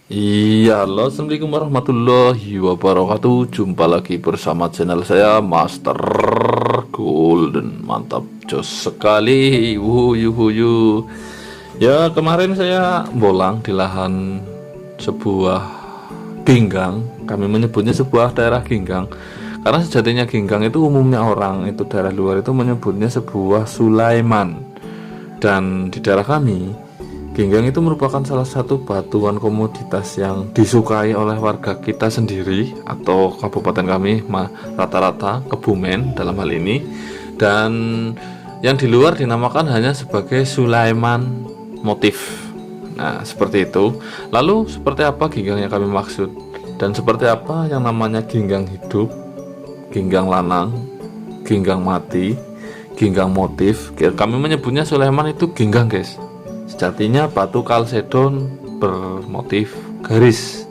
Iya, halo, assalamualaikum warahmatullahi wabarakatuh. Jumpa lagi bersama channel saya, Master Golden. Mantap, jos sekali. Wuyu, wuyu. Ya, kemarin saya bolang di lahan sebuah ginggang. Kami menyebutnya sebuah daerah ginggang, karena sejatinya ginggang itu umumnya orang itu daerah luar itu menyebutnya sebuah Sulaiman. Dan di daerah kami, ginggang itu merupakan salah satu batuan komoditas yang disukai oleh warga kita sendiri atau kabupaten kami, rata-rata Kebumen dalam hal ini. Dan yang di luar dinamakan hanya sebagai Sulaiman motif. Nah, seperti itu. Lalu seperti apa ginggang yang kami maksud? Dan seperti apa yang namanya ginggang hidup, ginggang lanang, ginggang mati, ginggang motif? Kami menyebutnya Sulaiman itu ginggang, guys. Sejatinya batu kalsedon bermotif garis.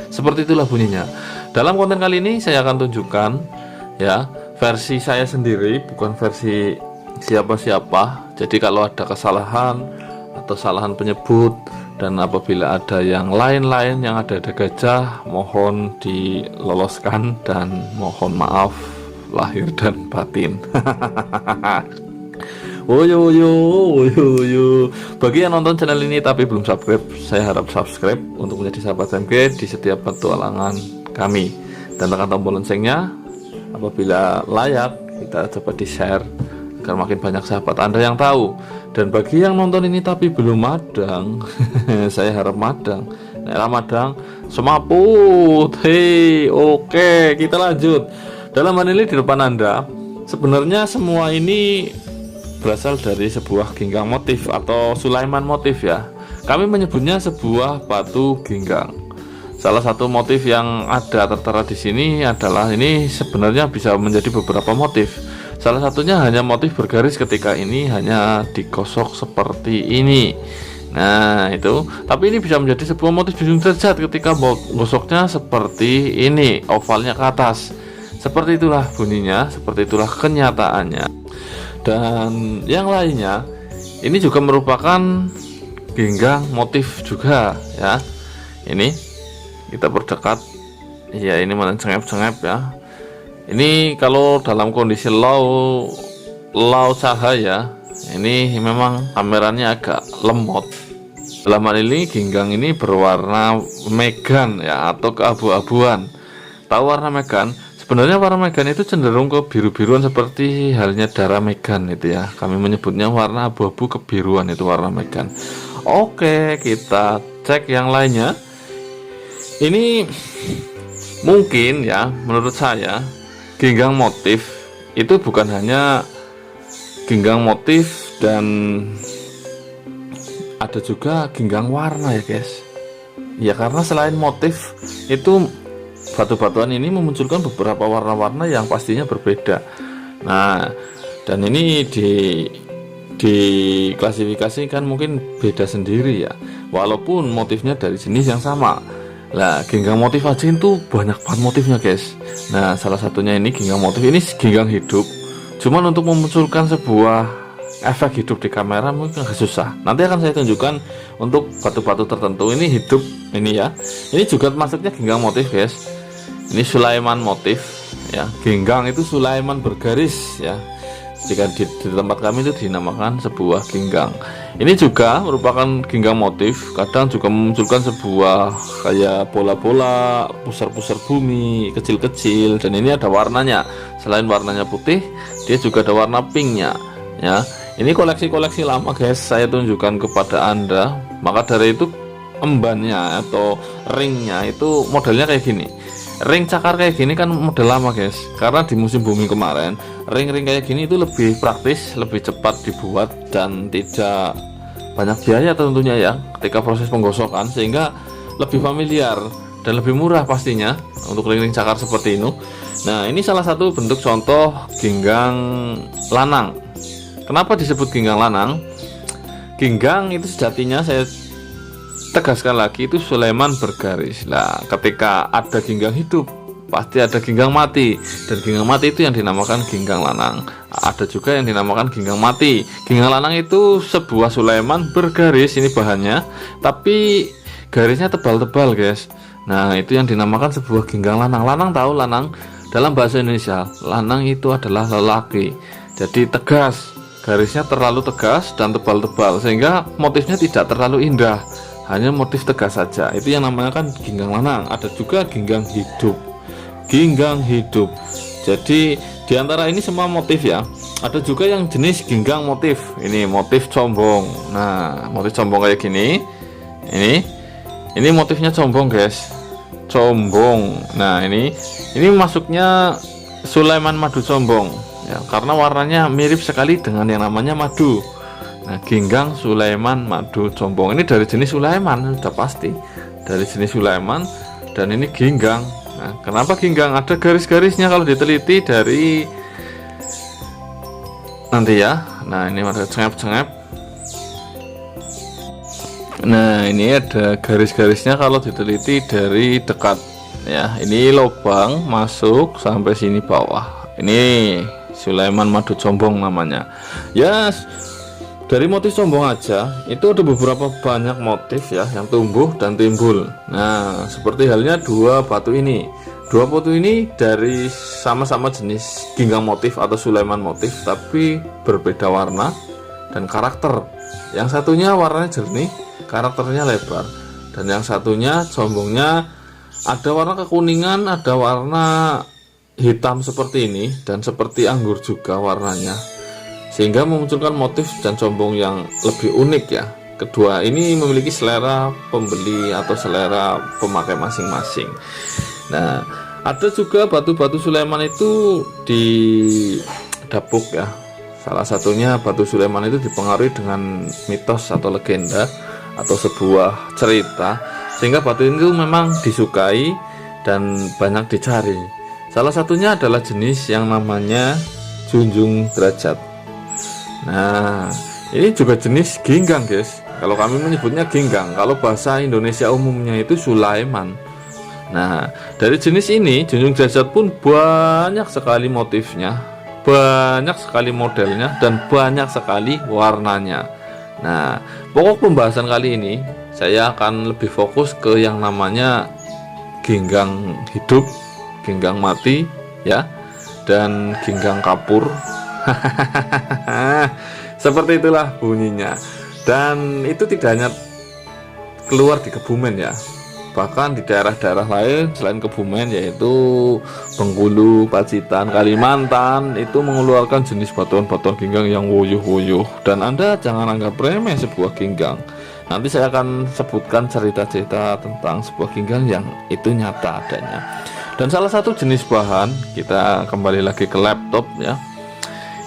Seperti itulah bunyinya. Dalam konten kali ini saya akan tunjukkan ya versi saya sendiri, bukan versi siapa-siapa. Jadi kalau ada kesalahan atau kesalahan penyebut, dan apabila ada yang lain-lain yang ada gajah, mohon diloloskan dan mohon maaf lahir dan batin. Woyo woyo woyo woyo. Bagi yang nonton channel ini tapi belum subscribe, saya harap subscribe untuk menjadi sahabat MG di setiap petualangan kami, dan tekan tombol loncengnya apabila layak kita coba di share agar makin banyak sahabat Anda yang tahu. Dan bagi yang nonton ini tapi belum madang, saya harap madang. Nah, madang semaput. Hei, oke, kita lanjut. Dalam hal ini di depan Anda, sebenarnya semua ini berasal dari sebuah ginggang motif atau Sulaiman motif ya. Kami menyebutnya sebuah batu ginggang. Salah satu motif yang ada tertera di sini adalah ini sebenarnya bisa menjadi beberapa motif. Salah satunya hanya motif bergaris ketika ini hanya digosok seperti ini. Nah, itu. Tapi ini bisa menjadi sebuah motif bijung derajat ketika gosoknya seperti ini, ovalnya ke atas. Seperti itulah bunyinya, seperti itulah kenyataannya. Dan yang lainnya ini juga merupakan ginggang motif juga ya. Ini kita perdekat, ya ini mana cengep-cengep ya. Ini kalau dalam kondisi low cahaya, ini memang kameranya agak lemot. Dalam hal ini ginggang ini berwarna megan ya, atau keabu-abuan. Tahu warna megan? Sebenarnya warna megan itu cenderung ke biru-biruan seperti halnya darah megan itu ya. Kami menyebutnya warna abu-abu kebiruan, itu warna megan. Oke, kita cek yang lainnya. Ini mungkin ya, menurut saya ginggang motif itu bukan hanya ginggang motif, dan ada juga ginggang warna ya guys. Ya karena selain motif itu, batu-batuan ini memunculkan beberapa warna-warna yang pastinya berbeda. Nah, dan ini diklasifikasikan mungkin beda sendiri ya, walaupun motifnya dari jenis yang sama. Nah, ginggang motif aja itu banyak banget motifnya guys. Nah, salah satunya ini ginggang motif, ini ginggang hidup. Cuman untuk memunculkan sebuah efek hidup di kamera mungkin agak susah. Nanti akan saya tunjukkan untuk batu-batu tertentu ini hidup ini ya. Ini juga masuknya ginggang motif guys. Ini Sulaiman motif ya, ginggang itu Sulaiman bergaris ya. Jika di tempat kami itu dinamakan sebuah ginggang. Ini juga merupakan ginggang motif, kadang juga memunculkan sebuah kayak bola-bola, pusar-pusar bumi kecil-kecil, dan ini ada warnanya. Selain warnanya putih, dia juga ada warna pinknya ya. Ini koleksi-koleksi lama guys, saya tunjukkan kepada Anda. Maka dari itu embannya atau ringnya itu modelnya kayak gini. Ring cakar kayak gini kan model lama guys, karena di musim bumi kemarin ring-ring kayak gini itu lebih praktis, lebih cepat dibuat, dan tidak banyak biaya tentunya ya ketika proses penggosokan, sehingga lebih familiar dan lebih murah pastinya untuk ring-ring cakar seperti ini. Nah, ini salah satu bentuk contoh ginggang lanang. Kenapa disebut ginggang lanang? Ginggang itu sejatinya, saya tegaskan lagi, itu Sulaiman bergaris. Nah, ketika ada ginggang hidup pasti ada ginggang mati, dan ginggang mati itu yang dinamakan ginggang lanang. Ada juga yang dinamakan ginggang mati. Ginggang lanang itu sebuah Sulaiman bergaris, ini bahannya, tapi garisnya tebal-tebal guys. Nah itu yang dinamakan sebuah ginggang lanang. Lanang tahu lanang dalam bahasa Indonesia, lanang itu adalah lelaki, jadi tegas, garisnya terlalu tegas dan tebal-tebal sehingga motifnya tidak terlalu indah, hanya motif tegas saja. Itu yang namanya kan ginggang lanang. Ada juga ginggang hidup. Ginggang hidup. Jadi diantara ini semua motif ya. Ada juga yang jenis ginggang motif. Ini motif combong. Nah, motif combong kayak gini. Ini motifnya combong, guys. Combong. Nah, ini masuknya Sulaiman madu combong. Ya, karena warnanya mirip sekali dengan yang namanya madu. Nah, ginggang Sulaiman madu combong. Ini dari jenis Sulaiman, sudah pasti. Dari jenis Sulaiman dan ini ginggang. Nah, kenapa ginggang? Ada garis-garisnya kalau diteliti dari nanti ya. Nah ini ada cengep-cengep. Nah ini ada garis-garisnya kalau diteliti dari dekat ya. Ini lubang masuk sampai sini bawah. Ini Sulaiman madu combong namanya ya. Dari motif combong aja itu ada beberapa banyak motif ya yang tumbuh dan timbul. Nah seperti halnya dua batu ini. Dua batu ini dari sama-sama jenis ginggang motif atau Sulaiman motif, tapi berbeda warna dan karakter. Yang satunya warnanya jernih, karakternya lebar, dan yang satunya combongnya ada warna kekuningan, ada warna hitam seperti ini, dan seperti anggur juga warnanya, sehingga memunculkan motif dan combong yang lebih unik ya. Kedua ini memiliki selera pembeli atau selera pemakai masing-masing. Nah, ada juga batu-batu Sulaiman itu di dapuk ya. Salah satunya batu Sulaiman itu dipengaruhi dengan mitos atau legenda atau sebuah cerita, sehingga batu itu memang disukai dan banyak dicari. Salah satunya adalah jenis yang namanya junjung derajat. Nah, ini juga jenis ginggang, guys. Kalau kami menyebutnya ginggang, kalau bahasa Indonesia umumnya itu Sulaiman. Nah, dari jenis ini junjung derajat pun banyak sekali motifnya, banyak sekali modelnya, dan banyak sekali warnanya. Nah, pokok pembahasan kali ini saya akan lebih fokus ke yang namanya ginggang hidup, ginggang mati ya, dan ginggang kapur. Seperti itulah bunyinya. Dan itu tidak hanya keluar di Kebumen ya, bahkan di daerah-daerah lain selain Kebumen, yaitu Bengkulu, Pacitan, Kalimantan, itu mengeluarkan jenis batuan-batuan ginggang yang wuyuh-wuyuh. Dan Anda jangan anggap remeh sebuah ginggang. Nanti saya akan sebutkan cerita-cerita tentang sebuah ginggang yang itu nyata adanya. Dan salah satu jenis bahan, kita kembali lagi ke laptop ya.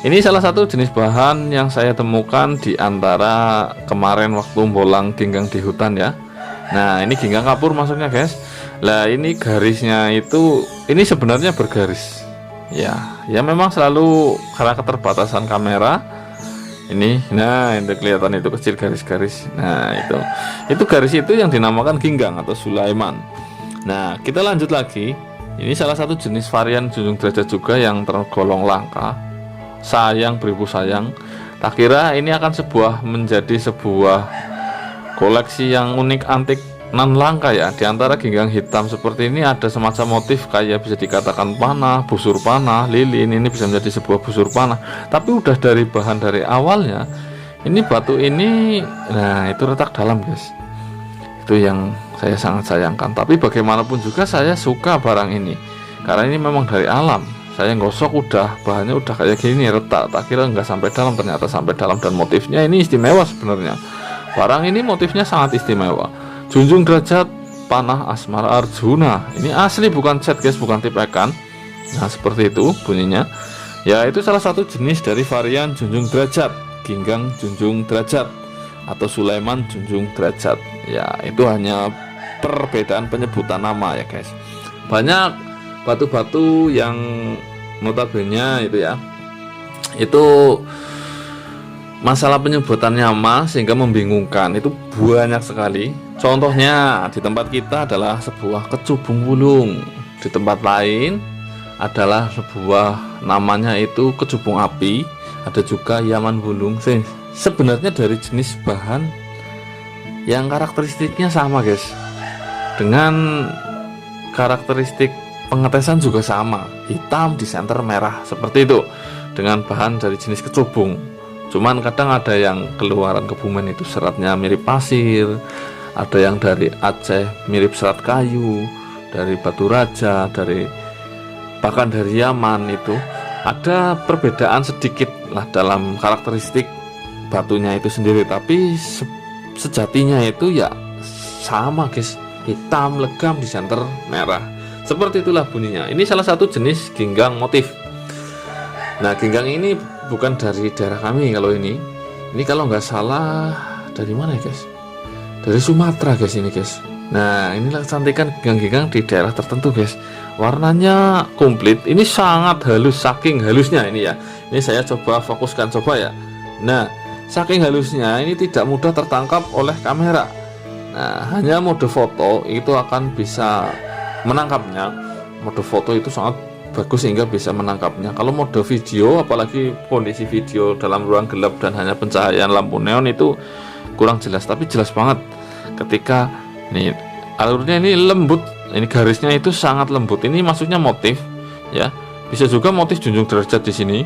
Ini salah satu jenis bahan yang saya temukan di antara kemarin waktu bolang ginggang di hutan ya. Nah ini ginggang kapur masuknya, guys. Lah ini garisnya itu, ini sebenarnya bergaris ya. Ya memang selalu karena keterbatasan kamera ini. Nah itu kelihatan itu kecil garis-garis. Nah itu garis itu yang dinamakan ginggang atau Sulaiman. Nah kita lanjut lagi. Ini salah satu jenis varian junjung derajat juga yang tergolong langka. Sayang beribu sayang. Tak kira ini akan menjadi sebuah koleksi yang unik, antik, nan langka ya. Di antara ginggang hitam seperti ini ada semacam motif kayak bisa dikatakan panah, busur panah, lilin. Ini bisa menjadi sebuah busur panah. Tapi udah dari bahan dari awalnya, ini batu ini, nah itu retak dalam, guys. Itu yang saya sangat sayangkan. Tapi bagaimanapun juga saya suka barang ini, karena ini memang dari alam. Saya gosok bahannya udah kayak gini retak. Tak kira nggak sampai dalam, ternyata sampai dalam. Dan motifnya ini istimewa sebenarnya. Barang ini motifnya sangat istimewa. Junjung derajat panah asmara Arjuna. Ini asli, bukan cat, guys, bukan tipekan. Nah seperti itu bunyinya. Ya itu salah satu jenis dari varian junjung derajat, ginggang junjung derajat atau Sulaiman junjung derajat. Ya itu hanya perbedaan penyebutan nama ya, guys. Banyak batu-batu yang notabene itu ya, itu masalah penyebutan nama sehingga membingungkan. Itu banyak sekali. Contohnya di tempat kita adalah sebuah kecubung wulung, di tempat lain adalah sebuah namanya itu kecubung api, ada juga Yaman wulung. Sebenarnya dari jenis bahan yang karakteristiknya sama guys, dengan karakteristik pengetesan juga sama, hitam di center merah seperti itu, dengan bahan dari jenis kecubung. Cuman kadang ada yang keluaran Kebumen itu seratnya mirip pasir, ada yang dari Aceh mirip serat kayu, dari Batu Raja, bahkan dari Yaman. Itu ada perbedaan sedikit lah dalam karakteristik batunya itu sendiri, tapi sejatinya itu ya sama guys, hitam legam di center merah. Seperti itulah bunyinya. Ini salah satu jenis ginggang motif. Nah, ginggang ini bukan dari daerah kami. Kalau ini kalau nggak salah dari mana ya guys, dari Sumatera guys ini guys. Nah, inilah kecantikan ginggang-ginggang di daerah tertentu guys. Warnanya komplit, ini sangat halus, saking halusnya ini ya. Ini saya coba fokuskan coba ya. Nah, saking halusnya ini tidak mudah tertangkap oleh kamera. Nah, hanya mode foto itu akan bisa menangkapnya. Mode foto itu sangat bagus sehingga bisa menangkapnya. Kalau mode video, apalagi kondisi video dalam ruang gelap dan hanya pencahayaan lampu neon, itu kurang jelas. Tapi jelas banget ketika nih alurnya ini lembut, ini garisnya itu sangat lembut. Ini maksudnya motif ya. Bisa juga motif junjung derajat di sini.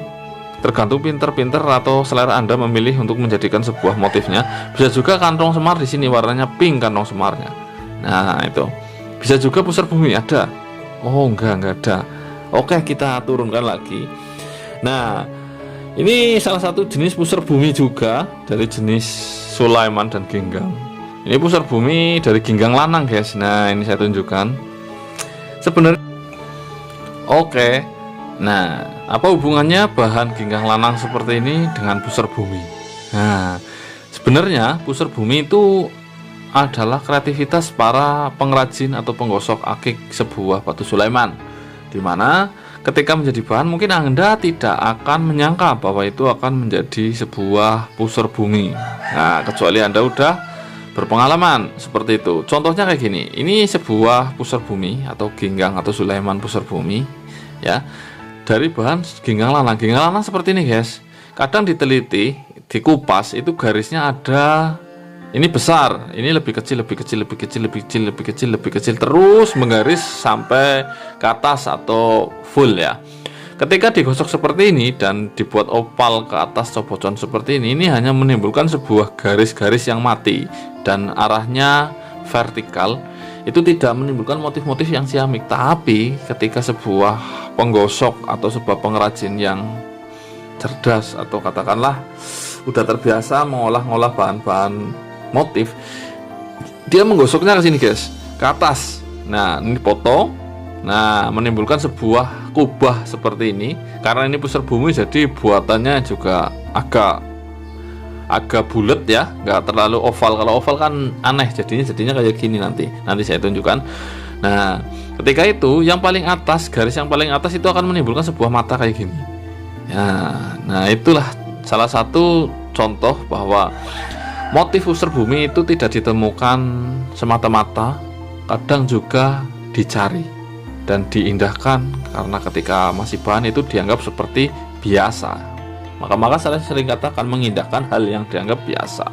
Tergantung pinter-pinter atau selera Anda memilih untuk menjadikan sebuah motifnya. Bisa juga kantong semar di sini, warnanya pink kantong semarnya. Nah, itu. Bisa juga pusar bumi ada. Oh, enggak ada. Oke, kita turunkan lagi. Nah, ini salah satu jenis pusar bumi juga dari jenis Sulaiman dan Ginggang. Ini pusar bumi dari Ginggang lanang guys. Nah, ini saya tunjukkan. Sebenarnya oke. Nah, apa hubungannya bahan ginggang lanang seperti ini dengan pusar bumi? Nah, sebenarnya pusar bumi itu adalah kreativitas para pengrajin atau penggosok akik sebuah batu Sulaiman, dimana ketika menjadi bahan mungkin Anda tidak akan menyangka bahwa itu akan menjadi sebuah pusar bumi. Nah, kecuali Anda udah berpengalaman seperti itu. Contohnya kayak gini, ini sebuah pusar bumi atau ginggang atau Sulaiman pusar bumi ya, dari bahan ginggang lanang. Ginggang lanang seperti ini guys. Kadang diteliti, dikupas itu garisnya ada, ini besar, ini lebih kecil, lebih kecil, lebih kecil, lebih kecil, lebih kecil, lebih kecil, terus menggaris sampai ke atas atau full ya. Ketika digosok seperti ini dan dibuat opal ke atas copotan seperti ini hanya menimbulkan sebuah garis-garis yang mati dan arahnya vertikal. Itu tidak menimbulkan motif-motif yang siamik. Tapi ketika sebuah penggosok atau sebuah pengrajin yang cerdas atau katakanlah udah terbiasa mengolah-ngolah bahan-bahan motif, dia menggosoknya ke sini guys, ke atas. Nah, ini foto. Nah, menimbulkan sebuah kubah seperti ini. Karena ini pusar bumi, jadi buatannya juga agak bulat ya, nggak terlalu oval. Kalau oval kan aneh, jadinya kayak gini. Nanti saya tunjukkan. Nah, ketika itu yang paling atas, garis yang paling atas itu akan menimbulkan sebuah mata kayak gini ya. Nah, itulah salah satu contoh bahwa motif pusar bumi itu tidak ditemukan semata-mata, kadang juga dicari dan diindahkan, karena ketika masih bahan itu dianggap seperti biasa. Maka saya sering katakan mengindahkan hal yang dianggap biasa.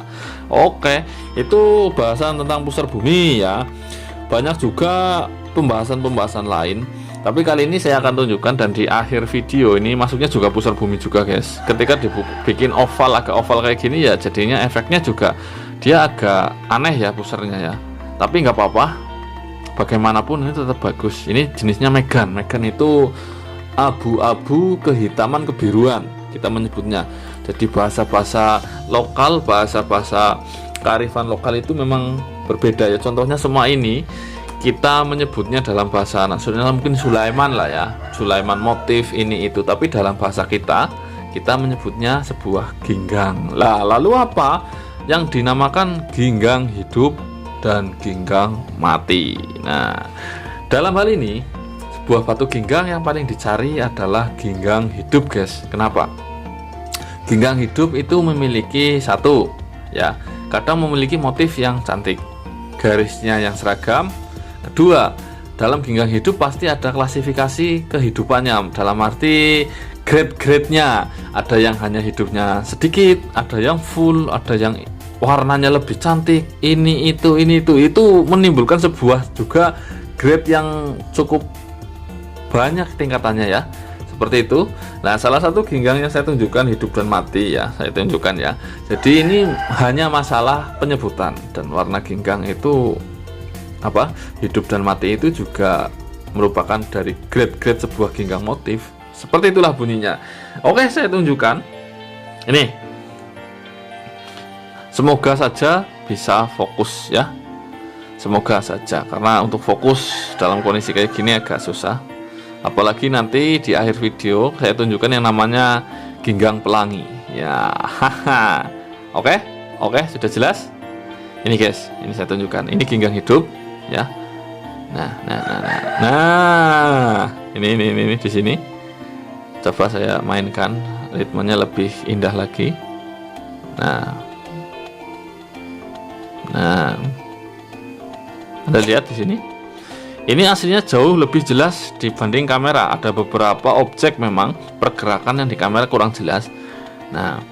Oke, itu bahasan tentang pusar bumi ya. Banyak juga pembahasan lain, tapi kali ini saya akan tunjukkan, dan di akhir video ini masuknya juga pusar bumi juga guys. Ketika dibikin oval, agak oval kayak gini ya, jadinya efeknya juga dia agak aneh ya pusarnya ya. Tapi nggak apa-apa, bagaimanapun ini tetap bagus. Ini jenisnya Megan itu abu-abu kehitaman kebiruan kita menyebutnya. Jadi bahasa-bahasa lokal, bahasa-bahasa kearifan lokal itu memang berbeda ya. Contohnya semua ini kita menyebutnya dalam bahasa nasional mungkin Sulaiman lah ya, Sulaiman motif ini itu, tapi dalam bahasa kita menyebutnya sebuah ginggang. Lalu apa yang dinamakan ginggang hidup dan ginggang mati? Nah, dalam hal ini sebuah batu ginggang yang paling dicari adalah ginggang hidup guys. Kenapa? Ginggang hidup itu memiliki satu ya, kadang memiliki motif yang cantik, garisnya yang seragam. Kedua, dalam ginggang hidup pasti ada klasifikasi kehidupannya, dalam arti grade-grade-nya. Ada yang hanya hidupnya sedikit, ada yang full, ada yang warnanya lebih cantik, ini itu menimbulkan sebuah juga grade yang cukup banyak tingkatannya ya, seperti itu. Nah, salah satu ginggang yang saya tunjukkan hidup dan mati ya, saya tunjukkan ya. Jadi ini hanya masalah penyebutan, dan warna ginggang itu apa, hidup dan mati itu juga merupakan dari grade-grade sebuah ginggang motif. Seperti itulah bunyinya. Oke, saya tunjukkan ini. Semoga saja bisa fokus ya, semoga saja, karena untuk fokus dalam kondisi kayak gini agak susah. Apalagi nanti di akhir video saya tunjukkan yang namanya ginggang pelangi ya. Haha. Oke, sudah jelas. Ini guys, ini saya tunjukkan, ini ginggang hidup ya. Nah, ini di sini. Coba saya mainkan ritmenya lebih indah lagi. Nah, Anda lihat di sini. Ini aslinya jauh lebih jelas dibanding kamera. Ada beberapa objek memang pergerakan yang di kamera kurang jelas. Nah,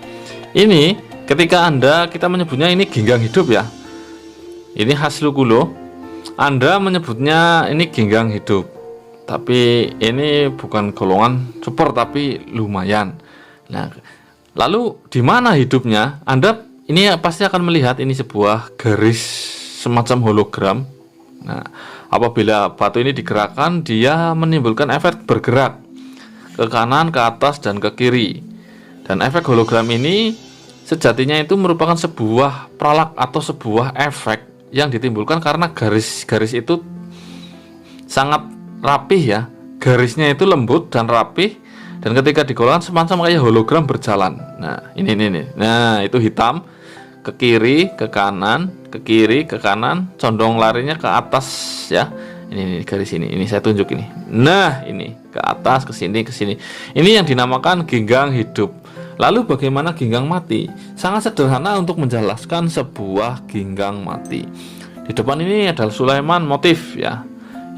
ini ketika kita menyebutnya ini ginggang hidup ya. Ini khas Lukulo. Anda menyebutnya ini ginggang hidup. Tapi ini bukan golongan super, tapi lumayan. Nah, lalu di mana hidupnya? Anda ini pasti akan melihat ini sebuah garis semacam hologram. Nah, apabila batu ini digerakkan, dia menimbulkan efek bergerak ke kanan, ke atas, dan ke kiri. Dan efek hologram ini sejatinya itu merupakan sebuah pralak atau sebuah efek yang ditimbulkan karena garis-garis itu sangat rapih ya. Garisnya itu lembut dan rapih, dan ketika digolongkan semacam kayak hologram berjalan. Nah, ini. Nah, itu hitam. Ke kiri, ke kanan, ke kiri, ke kanan, condong larinya ke atas ya. Ini garis ini saya tunjuk ini. Nah, ini ke atas, ke sini, ke sini. Ini yang dinamakan ginggang hidup. Lalu bagaimana ginggang mati? Sangat sederhana untuk menjelaskan sebuah ginggang mati. Di depan ini adalah Sulaiman motif ya.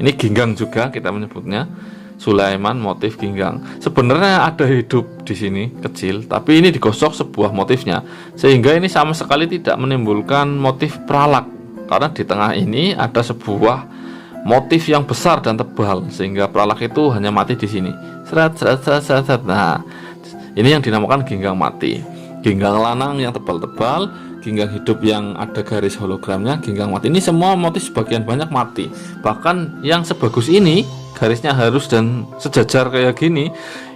Ini ginggang juga kita menyebutnya. Sulaiman motif ginggang. Sebenarnya ada hidup di sini kecil, tapi ini digosok sebuah motifnya, sehingga ini sama sekali tidak menimbulkan motif pralak, karena di tengah ini ada sebuah motif yang besar dan tebal, sehingga pralak itu hanya mati di sini. Seret. Nah, ini yang dinamakan ginggang mati. Ginggang lanang yang tebal-tebal, ginggang hidup yang ada garis hologramnya, ginggang mati. Ini semua motif sebagian banyak mati. Bahkan yang sebagus ini, garisnya harus dan sejajar kayak gini,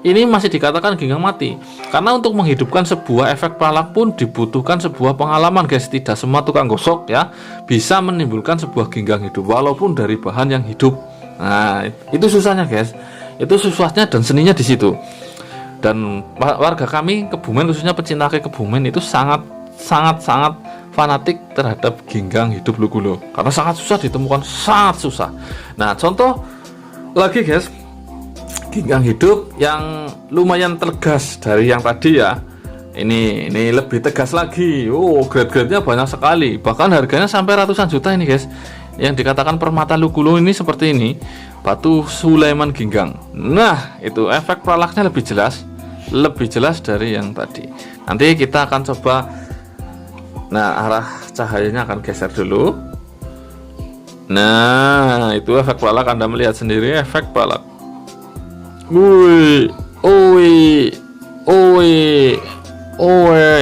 ini masih dikatakan ginggang mati. Karena untuk menghidupkan sebuah efek pralak pun dibutuhkan sebuah pengalaman guys. Tidak semua tukang gosok ya bisa menimbulkan sebuah ginggang hidup walaupun dari bahan yang hidup. Nah, itu susahnya guys. Itu susahnya dan seninya di situ. Dan warga kami Kebumen, khususnya pecinta Kebumen, itu sangat fanatik terhadap ginggang hidup Lukulo, karena sangat susah ditemukan, sangat susah. Nah, contoh lagi guys, ginggang hidup yang lumayan tegas dari yang tadi ya. Ini lebih tegas lagi. Oh, grade-gradenya banyak sekali, bahkan harganya sampai ratusan juta ini guys. Yang dikatakan permata Lukulo ini seperti ini, batu Sulaiman ginggang. Nah, itu efek pralaknya lebih jelas dari yang tadi. Nanti kita akan coba. Nah, arah cahayanya akan geser dulu. Nah, itu efek pralak, Anda melihat sendiri efek pralak.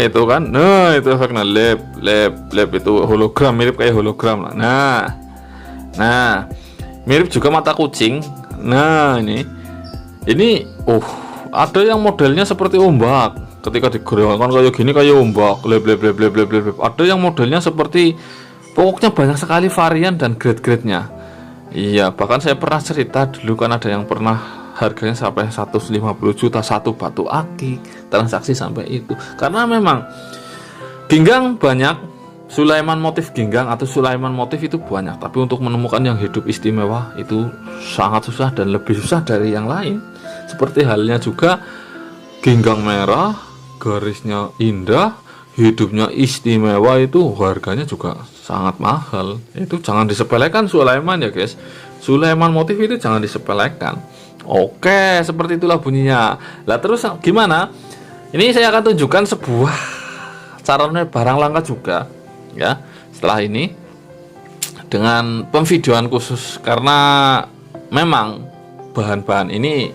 Itu kan. Nah, itu efeknya lab itu hologram, mirip kayak hologram lah. Nah, mirip juga mata kucing. Nah, ini ada yang modelnya seperti ombak. Ketika digerakkan kayak gini kayak ombak, lab. Ada yang modelnya seperti, pokoknya banyak sekali varian dan grade-grade-nya. Iya, bahkan saya pernah cerita dulu kan ada yang pernah harganya sampai 150 juta satu batu akik, transaksi sampai itu. Karena memang ginggang banyak, Sulaiman motif ginggang atau Sulaiman motif itu banyak, tapi untuk menemukan yang hidup istimewa itu sangat susah dan lebih susah dari yang lain. Seperti halnya juga ginggang merah, garisnya indah, hidupnya istimewa, itu harganya juga sangat mahal. Itu jangan disepelekan Sulaiman ya guys. Sulaiman motif itu jangan disepelekan. Oke, seperti itulah bunyinya. Lah terus gimana? Ini saya akan tunjukkan sebuah caranya barang langka juga. ya setelah ini dengan pemvideoan khusus, karena memang bahan-bahan ini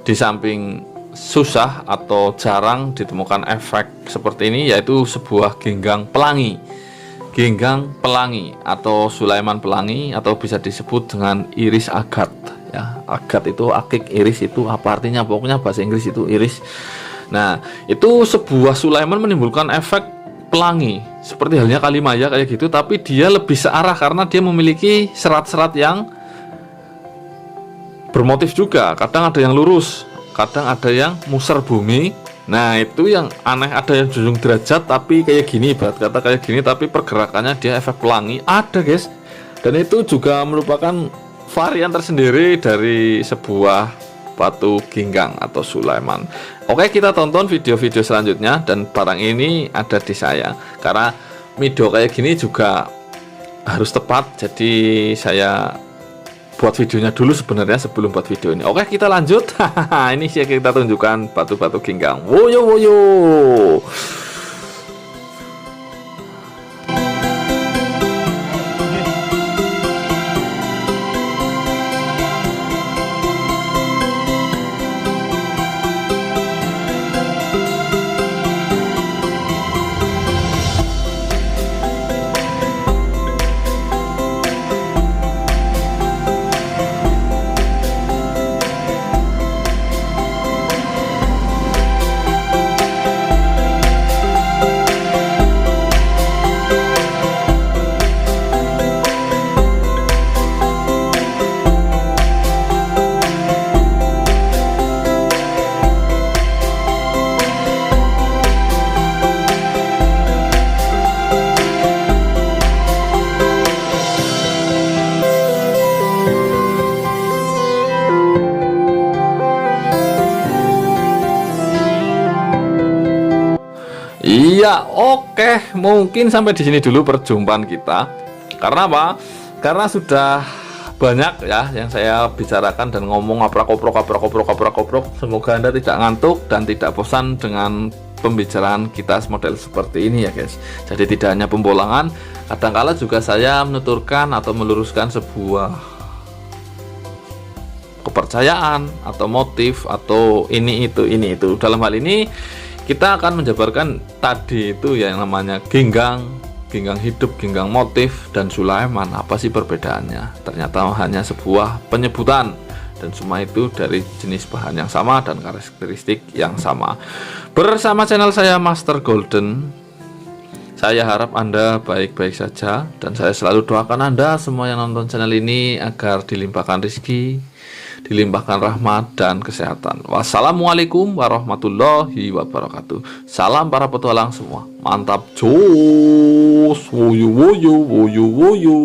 di samping susah atau jarang ditemukan efek seperti ini, yaitu sebuah genggang pelangi atau Sulaiman pelangi, atau bisa disebut dengan iris agat ya. Agat itu akik, iris itu apa artinya, pokoknya bahasa Inggris itu iris. Nah, itu sebuah Sulaiman menimbulkan efek pelangi seperti halnya kalimaya kayak gitu, tapi dia lebih searah karena dia memiliki serat-serat yang bermotif juga. Kadang ada yang lurus, kadang ada yang muser bumi. Nah, itu yang aneh, ada yang junjung derajat tapi kayak gini, ibarat kata kayak gini, tapi pergerakannya dia efek pelangi, ada guys. Dan itu juga merupakan varian tersendiri dari sebuah batu genggang atau Sulaiman. Oke, kita tonton video-video selanjutnya, dan barang ini ada di saya karena video kayak gini juga harus tepat, jadi saya buat videonya dulu sebenarnya sebelum buat video ini. Oke, kita lanjut. Ini sih kita tunjukkan batu-batu genggang. Woyo woyo. Iya, oke, mungkin sampai di sini dulu perjumpaan kita. Karena apa? Karena sudah banyak ya yang saya bicarakan dan ngomong koprok. Semoga Anda tidak ngantuk dan tidak bosan dengan pembicaraan kita model seperti ini ya guys. Jadi tidak hanya pembolangan, kadangkala juga saya menuturkan atau meluruskan sebuah kepercayaan atau motif atau ini itu. Dalam hal ini kita akan menjabarkan tadi itu ya, yang namanya genggang hidup, genggang motif, dan Sulaiman. Apa sih perbedaannya? Ternyata hanya sebuah penyebutan, dan semua itu dari jenis bahan yang sama dan karakteristik yang sama. Bersama channel saya Master Golden, saya harap Anda baik-baik saja, dan saya selalu doakan Anda semua yang nonton channel ini agar dilimpahkan rezeki, dilimpahkan rahmat dan kesehatan. Wassalamualaikum warahmatullahi wabarakatuh. Salam para petualang semua. Mantap, jos. Woyo woyo woyo woyo.